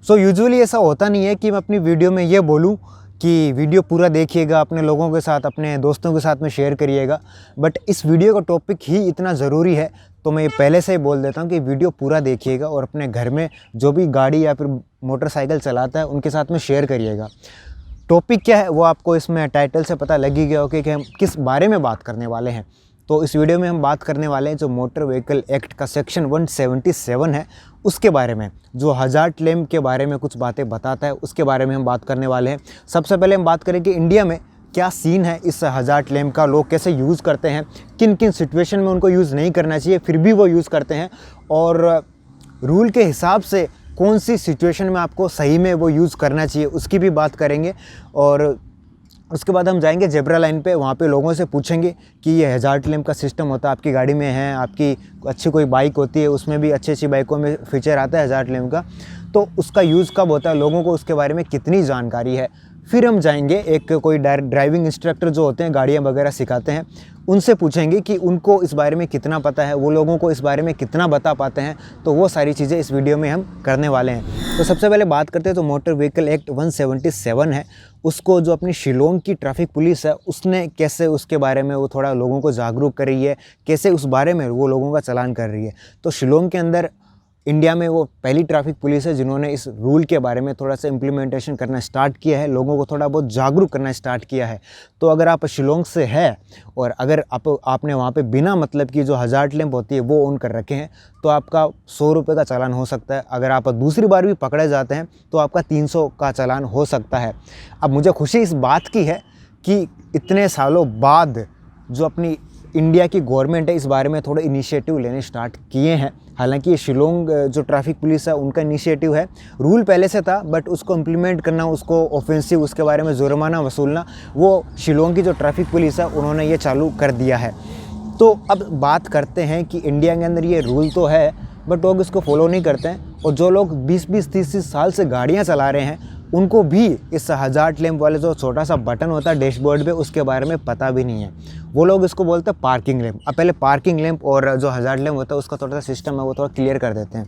So usually ऐसा होता नहीं है कि मैं अपनी वीडियो में ये बोलूँ कि वीडियो पूरा देखिएगा, अपने लोगों के साथ, अपने दोस्तों के साथ में शेयर करिएगा, बट इस वीडियो का टॉपिक ही इतना ज़रूरी है तो मैं ये पहले से ही बोल देता हूँ कि वीडियो पूरा देखिएगा और अपने घर में जो भी गाड़ी या फिर मोटरसाइकिल चलाता है उनके साथ में शेयर करिएगा। टॉपिक क्या है वो आपको इसमें टाइटल से पता लग ही गया होगा कि हम किस बारे में बात करने वाले हैं। तो इस वीडियो में हम बात करने वाले हैं जो मोटर व्हीकल एक्ट का सेक्शन 177 है उसके बारे में, जो हज़ार्ड लैंप के बारे में कुछ बातें बताता है उसके बारे में हम बात करने वाले हैं। सबसे पहले हम बात करें कि इंडिया में क्या सीन है इस हज़ार्ड लैंप का, लोग कैसे यूज़ करते हैं, किन किन सिचुएशन में उनको यूज़ नहीं करना चाहिए फिर भी वो यूज़ करते हैं, और रूल के हिसाब से कौन सी सिचुएशन में आपको सही में वो यूज़ करना चाहिए उसकी भी बात करेंगे। और उसके बाद हम जाएंगे जेब्रा लाइन पे, वहाँ पे लोगों से पूछेंगे कि ये हज़ार्ड लैंप का सिस्टम होता है आपकी गाड़ी में है, आपकी अच्छी कोई बाइक होती है उसमें भी अच्छी बाइकों में फीचर आता है हज़ार्ड लैंप का, तो उसका यूज़ कब होता है, लोगों को उसके बारे में कितनी जानकारी है। फिर हम जाएंगे एक कोई ड्राइविंग इंस्ट्रक्टर जो होते हैं गाड़ियाँ वगैरह सिखाते हैं उनसे पूछेंगे कि उनको इस बारे में कितना पता है, वो लोगों को इस बारे में कितना बता पाते हैं। तो वो सारी चीज़ें इस वीडियो में हम करने वाले हैं। तो सबसे पहले बात करते हैं तो मोटर व्हीकल एक्ट 177 है, उसको जो अपनी शिलोंग की ट्रैफिक पुलिस है उसने कैसे उसके बारे में वो थोड़ा लोगों को जागरूक कर रही है, कैसे उस बारे में वो लोगों का चालान कर रही है। तो शिलोंग के अंदर इंडिया में वो पहली ट्रैफिक पुलिस है जिन्होंने इस रूल के बारे में थोड़ा सा इम्प्लीमेंटेशन करना स्टार्ट किया है, लोगों को थोड़ा बहुत जागरूक करना स्टार्ट किया है। तो अगर आप शिलोंग से है और अगर आपने वहाँ पे बिना मतलब की जो हज़ार्ड लैंप होती है वो ऑन कर रखे हैं तो आपका 100 रुपये का चालान हो सकता है। अगर आप दूसरी बार भी पकड़े जाते हैं तो आपका 300 का चालान हो सकता है। अब मुझे खुशी इस बात की है कि इतने सालों बाद जो अपनी इंडिया की गवर्नमेंट है इस बारे में थोड़े इनिशिएटिव लेने स्टार्ट किए हैं। हालांकि ये शिलोंग जो ट्रैफिक पुलिस है उनका इनिशिएटिव है, रूल पहले से था बट उसको इम्प्लीमेंट करना, उसको ऑफेंसिव, उसके बारे में जुर्माना वसूलना, वो शिलोंग की जो ट्रैफिक पुलिस है उन्होंने ये चालू कर दिया है। तो अब बात करते हैं कि इंडिया के अंदर ये रूल तो है बट लोग इसको फॉलो नहीं करते हैं, और जो लोग 20-20, 30-30 साल से गाड़ियाँ चला रहे हैं उनको भी इस हज़ार्ड लैंप वाले जो छोटा सा बटन होता है डैशबोर्ड पे उसके बारे में पता भी नहीं है। वो लोग इसको बोलते हैं पार्किंग लैंप। अब पहले पार्किंग लैंप और जो हज़ार्ड लैंप होता है उसका थोड़ा सा सिस्टम है वो थोड़ा क्लियर कर देते हैं।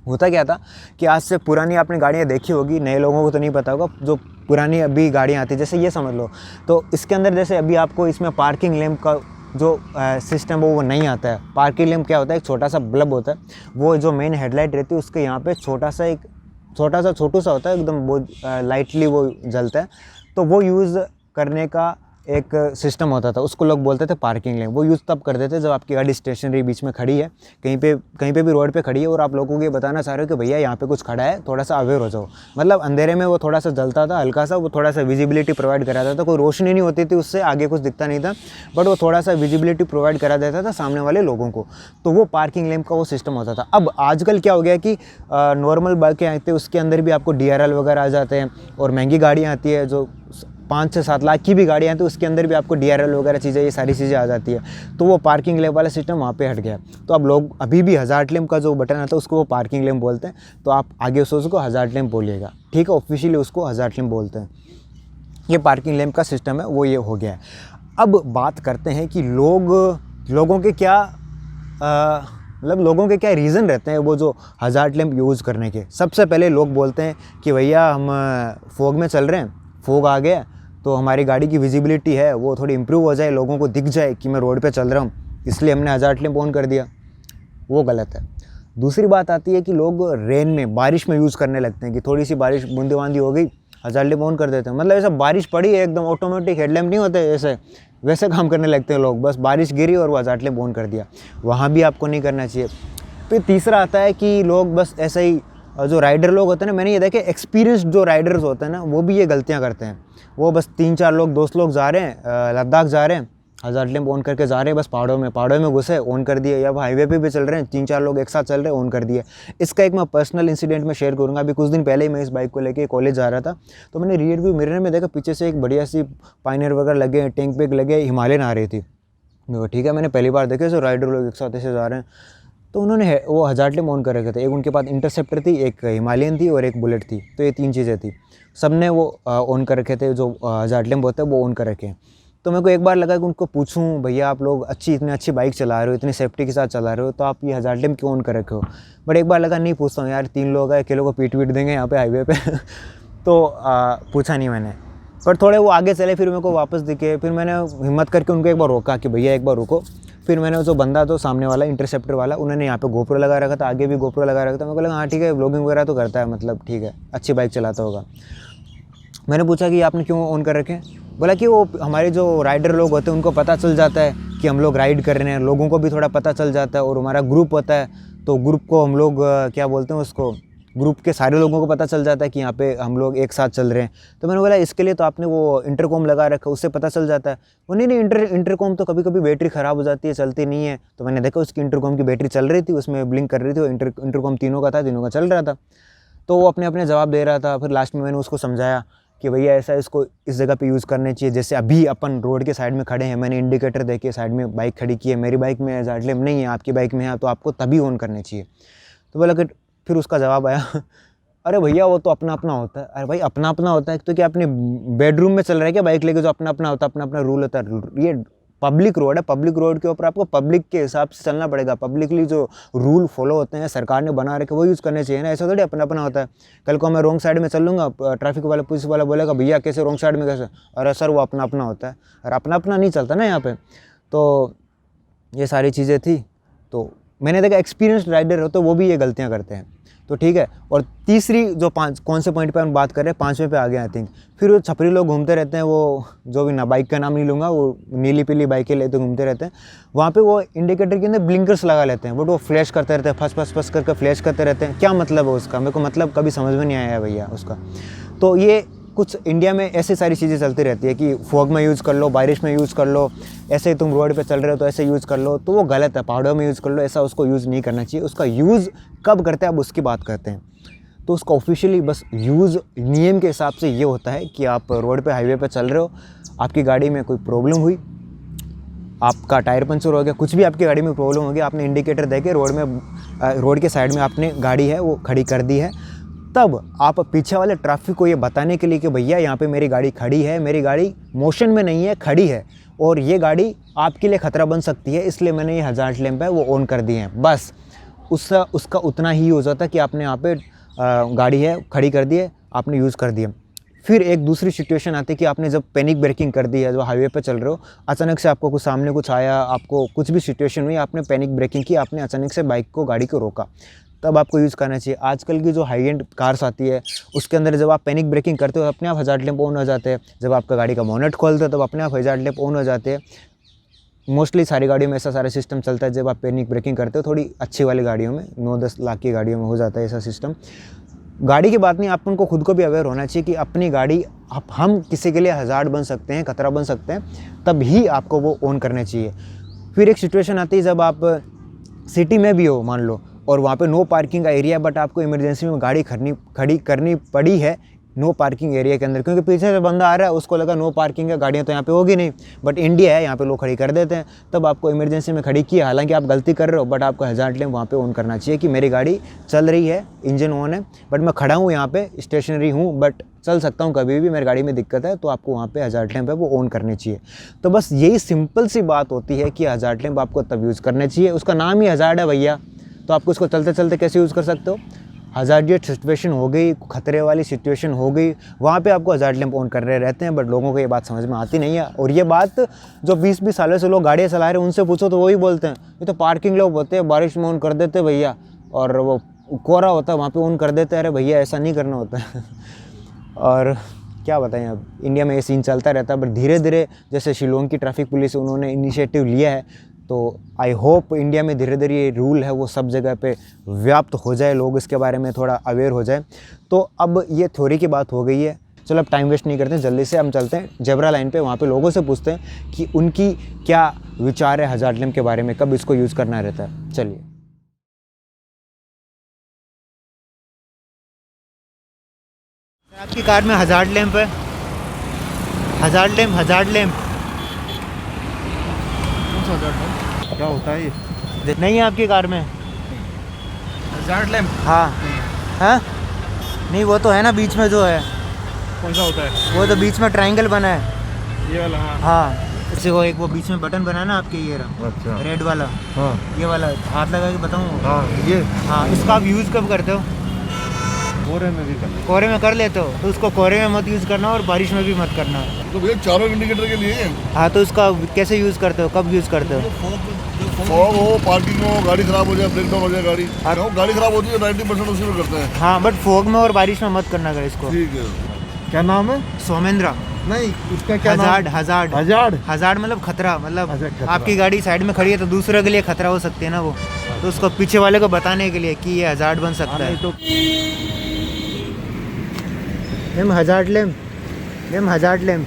होता क्या था कि आज से पुरानी आपने गाड़ियाँ देखी होगी, नए लोगों को तो नहीं पता होगा, जो पुरानी अभी गाड़ियाँ आती है जैसे ये समझ लो, तो इसके अंदर जैसे अभी आपको इसमें पार्किंग लैंप का जो सिस्टम वो नहीं आता है। पार्किंग लैंप क्या होता है, एक छोटा सा बल्ब होता है, वो जो मेन हेडलाइट रहती है उसके यहाँ पे छोटू सा होता है, एकदम वो लाइटली वो जलता है, तो वो यूज़ करने का एक सिस्टम होता था, उसको लोग बोलते थे पार्किंग लैंप। वो यूज़ तब करते थे जब आपकी गाड़ी स्टेशनरी बीच में खड़ी है, कहीं पे भी रोड पे खड़ी है और आप लोगों को ये बताना चाह रहे हो कि भैया यहाँ पे कुछ खड़ा है, थोड़ा सा अवेयर हो जाओ। मतलब अंधेरे में वो थोड़ा सा जलता था हल्का सा, वो थोड़ा सा विजिबिलिटी प्रोवाइड कराता था, कोई रोशनी नहीं होती थी उससे, आगे कुछ दिखता नहीं था, बट वो थोड़ा सा विजिबिलिटी प्रोवाइड करा देता था सामने वाले लोगों को। तो वो पार्किंग लैंप का वो सिस्टम होता था। अब आजकल क्या हो गया कि नॉर्मल बाइकें आती है उसके अंदर भी आपको DRL वगैरह आ जाते हैं, और महंगी गाड़ियाँ आती है जो 5-6-7 लाख की भी गाड़ियाँ हैं तो उसके अंदर भी आपको DRL वगैरह चीज़ें, ये सारी चीज़ें आ जाती है। तो वो पार्किंग लैंप वाला सिस्टम वहाँ पे हट गया। तो अब लोग अभी भी हज़ार्ड लैंप का जो बटन आता है उसको वो पार्किंग लैंप बोलते हैं, तो आप आगे उसको हज़ार्ड लैंप बोलिएगा, ठीक है। ऑफिशियली उसको हज़ार्ड लैंप बोलते हैं। ये पार्किंग लैंप का सिस्टम है वो ये हो गया है। अब बात करते हैं कि लोगों के क्या लोगों के क्या रीज़न रहते हैं वो जो हज़ार्ड लैंप यूज़ करने के। सबसे पहले लोग बोलते हैं कि भैया हम फॉग में चल रहे हैं, फॉग आ गया तो हमारी गाड़ी की विजिबिलिटी है वो थोड़ी इंप्रूव हो जाए, लोगों को दिख जाए कि मैं रोड पे चल रहा हूँ, इसलिए हमने हज़ार्ड लैंप ऑन कर दिया। वो गलत है। दूसरी बात आती है कि लोग रेन में, बारिश में यूज़ करने लगते हैं कि थोड़ी सी बारिश बूंदाबांदी हो गई, हज़ार्ड लैंप ऑन कर देते हैं। मतलब ऐसा बारिश पड़ी है एकदम ऑटोमेटिक हेडलैम्प नहीं होते ऐसे, वैसे काम करने लगते हैं लोग, बस बारिश गिरी और वो हज़ार्ड लैंप ऑन कर दिया। वहाँ भी आपको नहीं करना चाहिए। फिर तीसरा आता है कि लोग बस ऐसा ही, जो राइडर लोग होते हैं ना, मैंने ये देखा एक्सपीरियंस्ड जो राइडर्स होते हैं ना वो भी ये गलतियाँ करते हैं। वो बस 3-4 लोग, दोस्त लोग जा रहे हैं, लद्दाख जा रहे हैं, हज़ार्ड लैंप ऑन करके जा रहे हैं, बस पहाड़ों में घुसे ऑन कर दिए, या हाईवे पे भी चल रहे हैं 3-4 लोग एक साथ चल रहे हैं ऑन कर दिए। इसका एक मैं पर्सनल इंसिडेंट में शेयर करूँगा। अभी कुछ दिन पहले ही मैं इस बाइक को लेके कॉलेज जा रहा था, तो मैंने रियर व्यू मिरर में देखा पीछे से एक बढ़िया सी पाइनियर वगैरह लगे, टैंक पैक लगे, हिमालयन आ रही थी। ठीक है, मैंने पहली बार देखे सो राइडर लोग एक साथ ऐसे जा रहे हैं, तो उन्होंने वो हज़ार्ड लैंप ऑन कर रखे थे। एक उनके पास इंटरसेप्टर थी, एक हिमालयन थी और एक बुलेट थी, तो ये 3 चीज़ें थी। सब ने वो ऑन कर रखे थे, जो हज़ार्ड लैंप होता है वो ऑन कर रखे हैं। तो मेरे को एक बार लगा कि उनको पूछूं, भैया आप लोग इतनी अच्छी बाइक चला रहे हो, इतनी सेफ्टी के साथ चला रहे हो, तो आप ये हज़ार्ड लैंप क्यों ऑन कर रखे हो। बट एक बार लगा नहीं पूछता हूँ यार, 3 लोग हैं, अकेले को पीट देंगे यहाँ पे हाईवे पे तो पूछा नहीं मैंने। पर थोड़े वो आगे चले, फिर मेरे को वापस दिखे, फिर मैंने हिम्मत करके उनको एक बार रोका कि भैया एक बार रुको। फिर मैंने जो बंदा तो सामने वाला इंटरसेप्टर वाला, उन्होंने यहाँ पे गोप्रो लगा रखा था, आगे भी गोप्रो लगा रखा था। मेरे को लगा हाँ ठीक है, व्लॉगिंग वगैरह तो करता है, मतलब ठीक है, अच्छी बाइक चलाता होगा। मैंने पूछा कि आपने क्यों ऑन कर रखे। बोला कि वो हमारे जो राइडर लोग होते हैं उनको पता चल जाता है कि हम लोग राइड कर रहे हैं, लोगों को भी थोड़ा पता चल जाता है, और हमारा ग्रुप होता है तो ग्रुप को हम लोग क्या बोलते हैं उसको, ग्रुप के सारे लोगों को पता चल जाता है कि यहाँ पे हम लोग एक साथ चल रहे हैं। तो मैंने बोला इसके लिए तो आपने वो इंटरकॉम लगा रखा, उससे पता चल जाता है। वो नहीं इंटरकॉम तो कभी कभी बैटरी ख़राब हो जाती है, चलती नहीं है। तो मैंने देखा उसकी इंटरकॉम की बैटरी चल रही थी, उसमें ब्लिंक कर रही थी, इंटरकॉम तीनों का था, तीनों का चल रहा था। तो वो अपने अपने जवाब दे रहा था। फिर लास्ट में मैंने उसको समझाया कि भैया ऐसा इसको इस जगह पे यूज़ करने चाहिए, जैसे अभी अपन रोड के साइड में खड़े हैं, मैंने इंडिकेटर देके साइड में बाइक खड़ी की है, मेरी बाइक में हज़ार्ड लैंप नहीं है, आपकी बाइक में है, तो आपको तभी ऑन करने चाहिए। तो बोला कि फिर उसका जवाब आया अरे भैया वो तो अपना अपना होता है। अरे भाई अपना अपना होता है तो क्या अपने बेडरूम में चल रहा है क्या बाइक लेके, जो अपना अपना होता है, अपना अपना रूल होता है। ये पब्लिक रोड है, पब्लिक रोड के ऊपर आपको पब्लिक के हिसाब से चलना पड़ेगा, पब्लिकली जो रूल फॉलो होते हैं सरकार ने बना रखे वो यूज़ करने चाहिए ना, ऐसा थोड़ी अपना अपना होता है। कल को मैं रॉन्ग साइड में चल लूँगा, ट्रैफिक वाला पुलिस वाला बोलेगा भैया कैसे रॉन्ग साइड में कैसे, अरे सर वो अपना अपना होता है, और अपना अपना नहीं चलता ना यहाँ पे। तो ये सारी चीज़ें थी। तो मैंने देखा एक्सपीरियंस्ड राइडर हो तो वो भी ये गलतियाँ करते हैं, तो ठीक है। और तीसरी जो कौन से पॉइंट पे हम बात कर रहे हैं, 5वें पे आ गए आई थिंक। फिर वो छपरी लोग घूमते रहते हैं, वो जो भी ना बाइक का नाम नहीं लूँगा, वो नीली पीली बाइकें लेते घूमते रहते हैं। वहाँ पे वो इंडिकेटर के अंदर ब्लिंकर्स लगा लेते हैं, बट वो फ्लैश करते रहते हैं, फस करके फ्लैश करते रहते हैं। क्या मतलब है उसका, मेरे को मतलब कभी समझ में नहीं आया भैया उसका। तो ये कुछ इंडिया में ऐसी सारी चीज़ें चलती रहती है कि फॉग में यूज़ कर लो, बारिश में यूज़ कर लो, ऐसे ही तुम रोड पे चल रहे हो तो ऐसे यूज़ कर लो, तो वो गलत है। पहाड़ों में यूज़ कर लो, ऐसा उसको यूज़ नहीं करना चाहिए। उसका यूज़ कब करते हैं अब उसकी बात करते हैं। तो उसका ऑफिशियली बस यूज़ नियम के हिसाब से ये होता है कि आप रोड पे हाईवे पे चल रहे हो, आपकी गाड़ी में कोई प्रॉब्लम हुई, आपका टायर पंचर हो गया, कुछ भी आपकी गाड़ी में प्रॉब्लम हो गया, आपने इंडिकेटर देके रोड के साइड में आपने गाड़ी है वो खड़ी कर दी है, तब आप पीछे वाले ट्रैफिक को ये बताने के लिए कि भैया यहाँ पे मेरी गाड़ी खड़ी है, मेरी गाड़ी मोशन में नहीं है, खड़ी है, और ये गाड़ी आपके लिए ख़तरा बन सकती है, इसलिए मैंने ये हज़ार्ड लैंप है वो ऑन कर दिए हैं। बस उसका उतना ही यूज़ होता है कि आपने यहाँ पे गाड़ी है खड़ी कर दी है, आपने यूज़ कर दिया। फिर एक दूसरी सिचुएशन आती है कि आपने जब पैनिक ब्रेकिंग कर दी है, जो हाईवे पे चल रहे हो, अचानक से आपको कुछ सामने कुछ आया, आपको कुछ भी सिचुएशन हुई, आपने पैनिक ब्रेकिंग की, आपने अचानक से गाड़ी को रोका, तब आपको यूज़ करना चाहिए। आजकल की जो हाई एंड कार्स आती है उसके अंदर जब आप पैनिक ब्रेकिंग करते हो अपने आप हज़ार्ड लैंप ऑन हो जाते हैं। जब आपका गाड़ी का बोनेट खोलते हो तब अपने आप हज़ार्ड लैंप ऑन हो जाते हैं। मोस्टली सारी गाड़ियों में ऐसा सारा सिस्टम चलता है। जब आप पैनिक ब्रेकिंग करते हो, थोड़ी अच्छी वाली गाड़ियों में 9-10 लाख की गाड़ियों में हो जाता है ऐसा सिस्टम। गाड़ी की बात नहीं, आप उनको खुद को भी अवेयर होना चाहिए कि अपनी गाड़ी हम किसी के लिए हज़ार्ड बन सकते हैं, खतरा बन सकते हैं, तब ही आपको वो ऑन करने चाहिए। फिर एक सिचुएशन आती है जब आप सिटी में भी हो मान लो, और वहाँ पे नो पार्किंग का एरिया, बट आपको इमरजेंसी में गाड़ी खड़ी करनी पड़ी है नो पार्किंग एरिया के अंदर, क्योंकि पीछे से बंदा आ रहा है, उसको लगा नो पार्किंग है, गाड़ियाँ तो यहाँ पे होगी नहीं, बट इंडिया है, यहाँ पे लोग खड़ी कर देते हैं। तब आपको इमरजेंसी में खड़ी की, हालांकि आप गलती कर रहे हो, बट आपको हज़ार्ड लैंप वहाँ पे ऑन करना चाहिए कि मेरी गाड़ी चल रही है, इंजन ऑन है, बट मैं खड़ा हूँ यहाँ पे, स्टेशनरी हूँ, बट चल सकता हूँ कभी भी, मेरी गाड़ी में दिक्कत है, तो आपको वहाँ पे हज़ार्ड लैंप है वो ऑन करनी चाहिए। तो बस यही सिंपल सी बात होती है कि हज़ार्ड लैंप आपको तब यूज़ करने चाहिए। उसका नाम ही हज़ार्ड है भैया, तो आपको उसको चलते चलते कैसे यूज़ कर सकते हो। हज़ार्डियत सिचुएशन हो गई, खतरे वाली सिचुएशन हो गई, वहाँ पे आपको हज़ार्ड लैंप ऑन कर रहे रहते हैं, बट लोगों को ये बात समझ में आती नहीं है। और ये बात जो 20-20 सालों से लोग गाड़ियाँ चला रहे हैं उनसे पूछो तो वही बोलते हैं, ये तो पार्किंग लोग होते हैं, बारिश में ऑन कर देते भैया, और वो कोहरा होता है वहाँ पे ऑन कर देते हैं। अरे भैया ऐसा नहीं करना होता है। और क्या बताएं, अब इंडिया में ये सीन चलता रहता है, बट धीरे धीरे जैसे शिलोंग की ट्रैफिक पुलिस उन्होंने इनिशिएटिव लिया है, तो आई होप इंडिया में धीरे धीरे ये रूल है वो सब जगह पे व्याप्त हो जाए, लोग इसके बारे में थोड़ा अवेयर हो जाए। तो अब ये थ्योरी की बात हो गई है, चलो अब टाइम वेस्ट नहीं करते, जल्दी से हम चलते हैं जेब्रा लाइन पे, वहाँ पे लोगों से पूछते हैं कि उनकी क्या विचार है हज़ार्ड लैंप के बारे में, कब इसको यूज़ करना रहता है। चलिए, आपकी कार में हज़ार्ड लैंप है? हज़ार्ड लैंप क्या होता है ये? नहीं है आपकी कार में हज़ार्ड लैंप? हाँ हाँ, नहीं वो तो है ना बीच में जो है, कौन सा होता है? वो तो बीच में ट्रायंगल बना है ये वाला? हाँ हाँ, जैसे वो एक वो बीच में बटन बना ना आपके, ये रहा अच्छा रेड वाला, हाँ ये वाला हाथ लगा के बताऊँ। हाँ ये हाँ, इसका आप यूज़ कब करते हो? कोहरे में भी करना कोहरे में कर लेते हो, तो उसको कोहरे में मत यूज़ करना और बारिश में भी मत करना। तो भैया चारों इंडिकेटर के लिए है। हाँ, तो उसका कैसे यूज़ करते हो, कब यूज़ करते हो? फॉग हो, पार्किंग हो, गाड़ी खराब हो जाए, ब्रेक डाउन हो जाए गाड़ी, क्यों गाड़ी खराब होती है 90% उसी में करते हैं। हाँ, बट फोग में और बारिश में मत करना कर इसको। ठीक है। क्या नाम है? सोमेंद्रा। नहीं उसका क्या हजार्ड, नाम? Hazard, hazard. हजार्ड मतलब खतरा, मतलब अच्छा, खतरा। आपकी गाड़ी साइड में खड़ी है तो दूसरे के लिए खतरा हो सकती है ना वो, तो उसको पीछे वाले को बताने के लिए कि ये हजार्ड बन सकता है। तो ma'am hazard lamp, ma'am hazard lamp,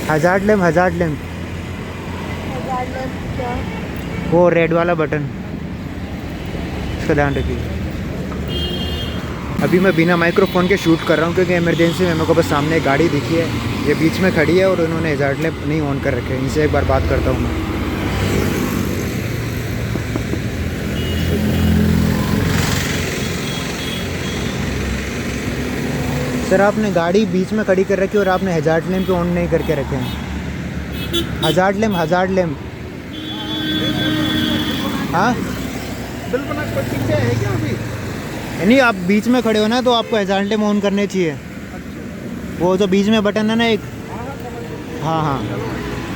hazard lamp, hazard lamp, वो रेड वाला बटन, इसका ध्यान रखिए। अभी मैं बिना माइक्रोफोन के शूट कर रहा हूँ क्योंकि इमरजेंसी में मेरे को बस सामने एक गाड़ी दिखी है, ये बीच में खड़ी है और उन्होंने हजार्ड लैम्प नहीं ऑन कर रखे हैं। इनसे एक बार बात करता हूँ मैं। सर, आपने गाड़ी बीच में खड़ी कर रखी है और आपने हजार्ड लैम्प ऑन नहीं करके रखे हैं। Hazard lamp, hazard lamp. हाँ, बिल बना के पीछे है क्या अभी? नहीं, आप बीच में खड़े हो ना तो आपको हजार्ड लैम्प ऑन करने चाहिए। वो जो बीच में बटन है ना एक, हाँ हाँ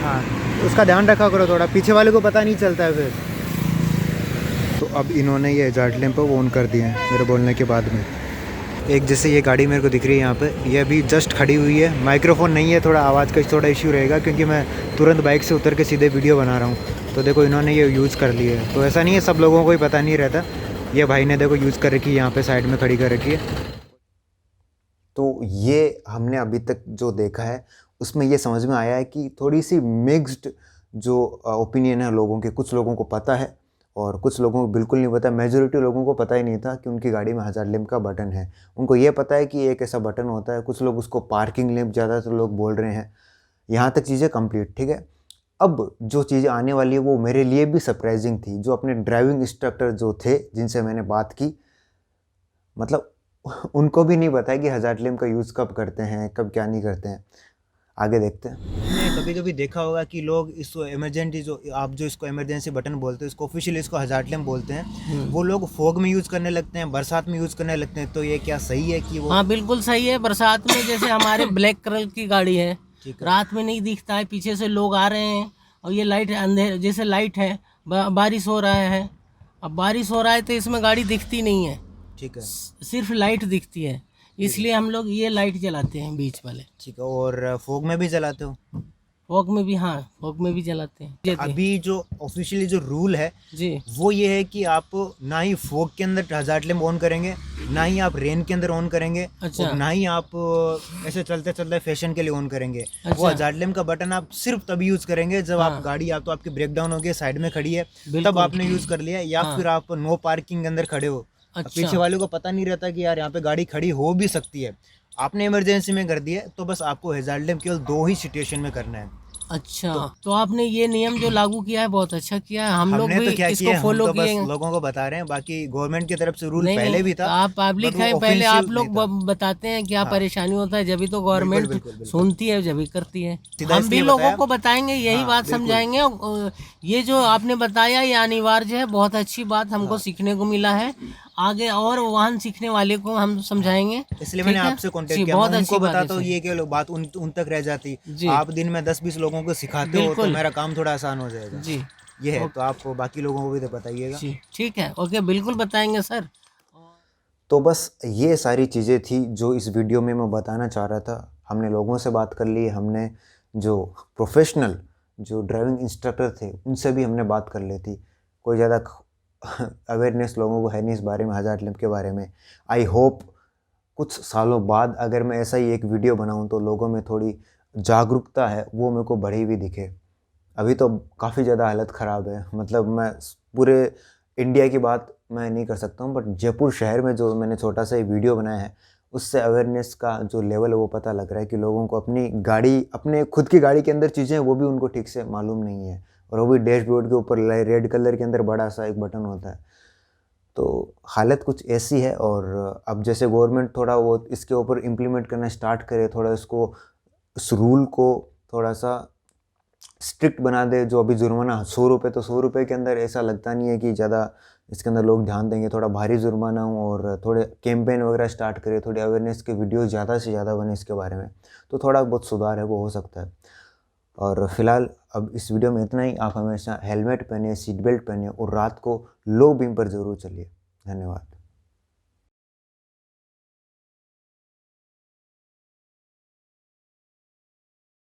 हाँ, उसका ध्यान रखा करो थोड़ा, पीछे वाले को पता नहीं चलता है फिर। तो अब इन्होंने ये हजार्ड लैम्प वो ऑन कर दिए हैं मेरे बोलने के बाद में। एक जैसे ये गाड़ी मेरे को दिख रही है यहाँ पे, ये अभी जस्ट खड़ी हुई है, माइक्रोफोन नहीं है, थोड़ा आवाज़ का थोड़ा इश्यू रहेगा क्योंकि मैं तुरंत बाइक से उतर के सीधे वीडियो बना रहा हूँ। तो देखो इन्होंने ये यूज़ कर ली है, तो ऐसा नहीं है सब लोगों को ही पता नहीं रहता। ये भाई ने देखो यूज़ कर रखी है, यहाँ पे साइड में खड़ी कर रखी है। तो ये हमने अभी तक जो देखा है उसमें ये समझ में आया है कि थोड़ी सी मिक्स्ड जो ओपिनियन है लोगों के, कुछ लोगों को पता है और कुछ लोगों को बिल्कुल नहीं पता। मेजॉरिटी लोगों को पता ही नहीं था कि उनकी गाड़ी में हजार्ड लैम्प का बटन है। उनको ये पता है कि एक ऐसा बटन होता है, कुछ लोग उसको पार्किंग लैम्प ज़्यादातर लोग बोल रहे हैं। यहाँ तक चीज़ें कंप्लीट, ठीक है। अब जो चीज़ें आने वाली है वो मेरे लिए भी सरप्राइजिंग थी। जो अपने ड्राइविंग इंस्ट्रक्टर जो थे जिनसे मैंने बात की, मतलब उनको भी नहीं पता है कि हजार्ड लैम्प का यूज़ कब करते हैं, कब क्या नहीं करते हैं। आगे देखते हैं। आपने कभी कभी देखा होगा कि लोग इसको इमरजेंसी, जो आप जो इसको इमरजेंसी बटन बोलते हैं, इसको ऑफिशियली इसको हजार्ड लैम्प बोलते हैं, वो लोग फॉग में यूज़ करने लगते हैं, बरसात में यूज़ करने लगते हैं। तो ये क्या सही है कि वो? हाँ बिल्कुल सही है। बरसात में जैसे हमारे ब्लैक कलर की गाड़ी है, ठीक है। रात में नहीं दिखता है, पीछे से लोग आ रहे हैं और ये लाइट अंधेरे, जैसे लाइट है, बारिश हो रहा है, अब बारिश हो रहा है तो इसमें गाड़ी दिखती नहीं है, ठीक है, सिर्फ लाइट दिखती है, इसलिए हम लोग ये लाइट जलाते हैं बीच वाले। ठीक है। और फॉग में भी जलाते हो? फॉग में भी, हाँ फॉग में भी जलाते हैं। अभी जो ऑफिशियली जो रूल है जी, वो ये है कि आप ना ही फॉग के अंदर हजार्ड लैम्प ऑन करेंगे, ना ही आप रेन के अंदर ऑन करेंगे, अच्छा। और ना ही आप ऐसे चलते चलते फैशन के लिए ऑन करेंगे। वो अच्छा। हजार्ड लैम्प का बटन आप सिर्फ तभी यूज़ करेंगे जब हाँ। आप गाड़ी या तो आपकी ब्रेक डाउन हो गई, साइड में खड़ी है, तब बिल्कुल। आपने यूज़ कर लिया, या हाँ। फिर आप नो पार्किंग के अंदर खड़े हो। अच्छा। पीछे वाले को पता नहीं रहता कि यार यहाँ पे गाड़ी खड़ी हो भी सकती है, आपने इमरजेंसी में कर दी है, तो बस आपको हजार्ड लैम्प केवल 2 ही सिचुएशन में करना है। अच्छा, तो आपने ये नियम जो लागू किया है बहुत अच्छा किया है। हम लोग हमने भी तो क्या इसको किया, हम फॉलो तो बस किए। लोगों को बता रहे हैं, बाकी गवर्नमेंट की तरफ से रूल नहीं, पहले नहीं, भी था। तो आप पब्लिक but वो हैं, पहले official आप लोग नहीं था। बताते हैं क्या हाँ। परेशानी होता है, जब भी तो गवर्नमेंट बिल्कुल, बिल्कुल। सुनती है, जब भी करती है। सीधा हम भी इसलिए लोगों बताया। को बताएंगे, यही हाँ, बात बिल्कुल। समझाएंगे। ये जो आपने बताया ये अनिवार्य है, बहुत अच्छी बात हमको सीखने को मिला है। आगे और वाहन सीखने वाले को हम समझाएंगे। इसलिए मैंने ठीक है? आपसे जी, कांटेक्ट किया। बहुत मैं अच्छी उनको बात है बताता हूँ, सर। ये क्या लोग बात उन तक रह जाती। जी। आप दिन में 10-20 लोगों को सिखाते हो तो बिल्कुल। मेरा काम थोड़ा आसान हो जाएगा। जी ये है, तो आप बाकी लोगों को भी तो बताइएगा। जी, ठीक है, ओके, बिल्कुल बताएंगे सर। तो बस ये सारी चीज़ें थी जो इस वीडियो में मैं बताना चाह रहा था। हमने लोगों से बात कर ली, हमने जो प्रोफेशनल जो ड्राइविंग इंस्ट्रक्टर थे उनसे भी हमने बात कर ली थी। कोई ज़्यादा अवेयरनेस लोगों को है नहीं इस बारे में, हजार्ड लैम्प के बारे में। आई होप कुछ सालों बाद अगर मैं ऐसा ही एक वीडियो बनाऊं तो लोगों में थोड़ी जागरूकता है वो मेरे को बढ़ी हुई दिखे। अभी तो काफ़ी ज़्यादा हालत ख़राब है, मतलब मैं पूरे इंडिया की बात मैं नहीं कर सकता हूँ, बट जयपुर शहर में जो मैंने छोटा सा वीडियो बनाया है उससे अवेयरनेस का जो लेवल है वो पता लग रहा है कि लोगों को अपनी गाड़ी, अपने खुद की गाड़ी के अंदर चीज़ें वो भी उनको ठीक से मालूम नहीं है, और वो भी डैशबोर्ड के ऊपर रेड कलर के अंदर बड़ा सा एक बटन होता है। तो हालत कुछ ऐसी है। और अब जैसे गवर्नमेंट थोड़ा वो इसके ऊपर इम्प्लीमेंट करना स्टार्ट करे, थोड़ा इसको, इस रूल को थोड़ा सा स्ट्रिक्ट बना दे, जो अभी जुर्माना 100 रुपये, तो 100 रुपये के अंदर ऐसा लगता नहीं है कि ज़्यादा इसके अंदर लोग ध्यान देंगे। थोड़ा भारी जुर्माना हो और थोड़े कैंपेन वगैरह स्टार्ट करे, थोड़ी अवेयरनेस के वीडियो ज़्यादा से ज़्यादा बने इसके बारे में, तो थोड़ा बहुत सुधार है वो हो सकता है। और फिलहाल अब इस वीडियो में इतना ही। आप हमेशा हेलमेट पहने, सीट बेल्ट पहने और रात को लो बीम पर ज़रूर चलिए। धन्यवाद।